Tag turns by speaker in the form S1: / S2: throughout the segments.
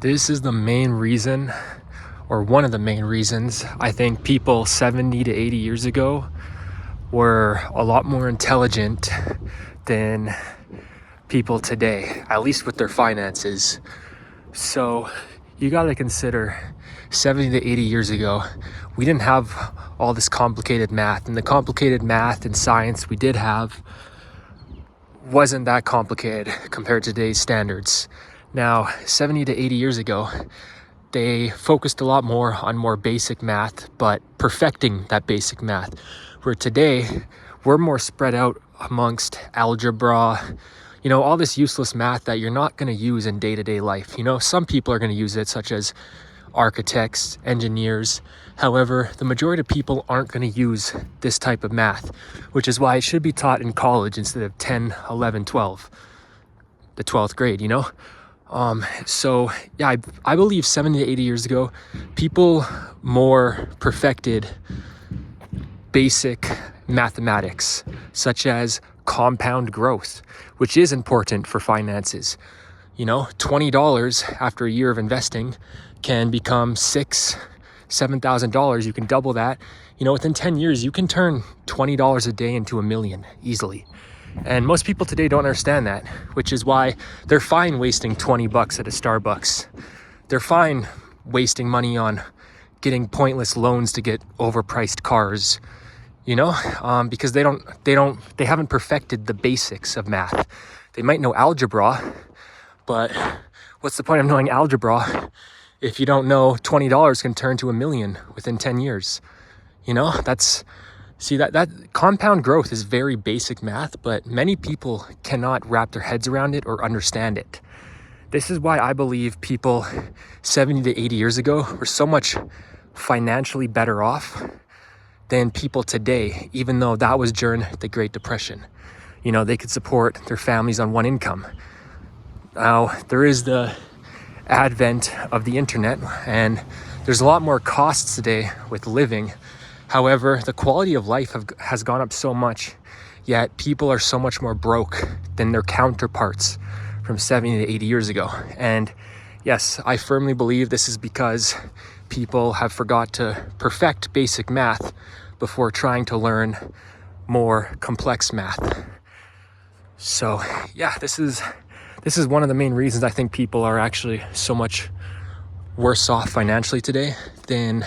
S1: This is the main reason, or one of the main reasons, I think people 70 to 80 years ago were a lot more intelligent than people today, at least with their finances. So you got to consider 70 to 80 years ago, we didn't have all this complicated math, and the complicated math and science we did have wasn't that complicated compared to today's standards. Now, 70 to 80 years ago, they focused a lot more on more basic math, but perfecting that basic math. Where today, we're more spread out amongst algebra, all this useless math that you're not going to use in day-to-day life. Some people are going to use it, such as architects, engineers. However, the majority of people aren't going to use this type of math, which is why it should be taught in college instead of 10, 11, 12, the 12th grade, I believe 70 to 80 years ago, people more perfected basic mathematics, such as compound growth, which is important for finances. $20 after a year of investing can become $7,000. You can double that. Within 10 years, you can turn $20 a day into $1 million easily. And most people today don't understand that, which is why they're fine wasting $20 at a Starbucks. They're fine wasting money on getting pointless loans to get overpriced cars, because they haven't perfected the basics of math. They might know algebra, but what's the point of knowing algebra if you don't know $20 can turn to $1 million within 10 years? That compound growth is very basic math, but many people cannot wrap their heads around it or understand it. This is why I believe people 70 to 80 years ago were so much financially better off than people today, even though that was during the Great Depression. They could support their families on one income. Now, there is the advent of the internet, and there's a lot more costs today with living. However, the quality of life has gone up so much, yet people are so much more broke than their counterparts from 70 to 80 years ago. And yes, I firmly believe this is because people have forgot to perfect basic math before trying to learn more complex math. So yeah, this is one of the main reasons I think people are actually so much worse off financially today than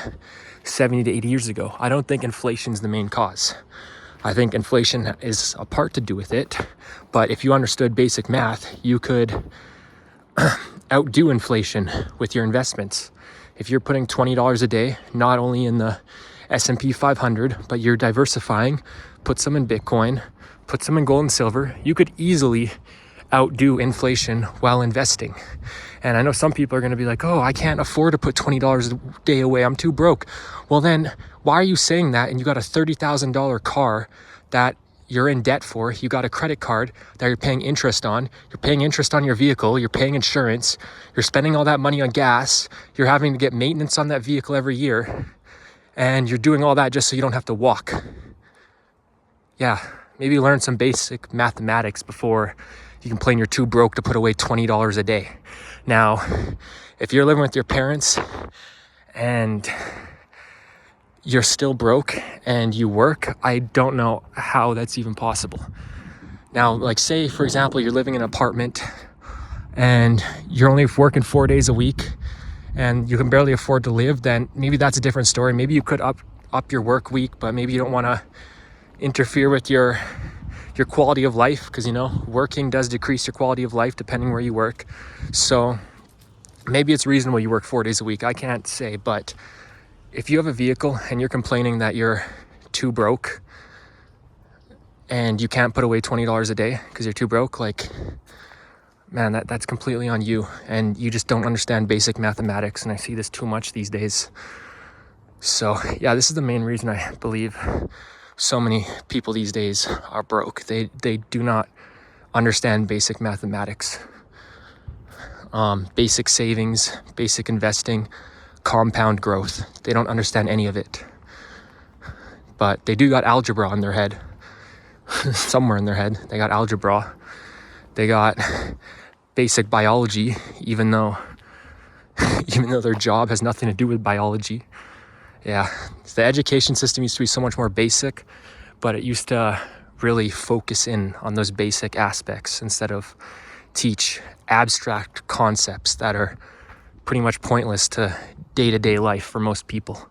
S1: 70 to 80 years ago. I don't think inflation is the main cause. I think inflation is a part to do with it, but if you understood basic math, you could outdo inflation with your investments. If you're putting $20 a day, not only in the S&P 500, but you're diversifying, put some in Bitcoin, put some in gold and silver, you could easily outdo inflation while investing. And I know some people are going to be like, oh, I can't afford to put $20 a day away, I'm too broke. Well then, why are you saying that? And you got a $30,000 car that you're in debt for, you got a credit card that you're paying interest on, you're paying interest on your vehicle, you're paying insurance, you're spending all that money on gas, you're having to get maintenance on that vehicle every year, and you're doing all that just so you don't have to walk. Yeah, maybe learn some basic mathematics before you complain you're too broke to put away $20 a day. Now, if you're living with your parents and you're still broke and you work, I don't know how that's even possible. Now, like say, for example, you're living in an apartment and you're only working 4 days a week and you can barely afford to live, then maybe that's a different story. Maybe you could up your work week, but maybe you don't want to interfere with your quality of life, because working does decrease your quality of life depending where you work. So maybe it's reasonable you work 4 days a week, I can't say. But if you have a vehicle and you're complaining that you're too broke and you can't put away $20 a day because you're too broke, man, that's completely on you, and you just don't understand basic mathematics. And I see this too much these days. So yeah, this is the main reason I believe so many people these days are broke. They do not understand basic mathematics, basic savings, basic investing, compound growth. They don't understand any of it. But they do got algebra in their head. Somewhere in their head, they got algebra. They got basic biology, even though even though their job has nothing to do with biology. Yeah, the education system used to be so much more basic, but it used to really focus in on those basic aspects instead of teach abstract concepts that are pretty much pointless to day-to-day life for most people.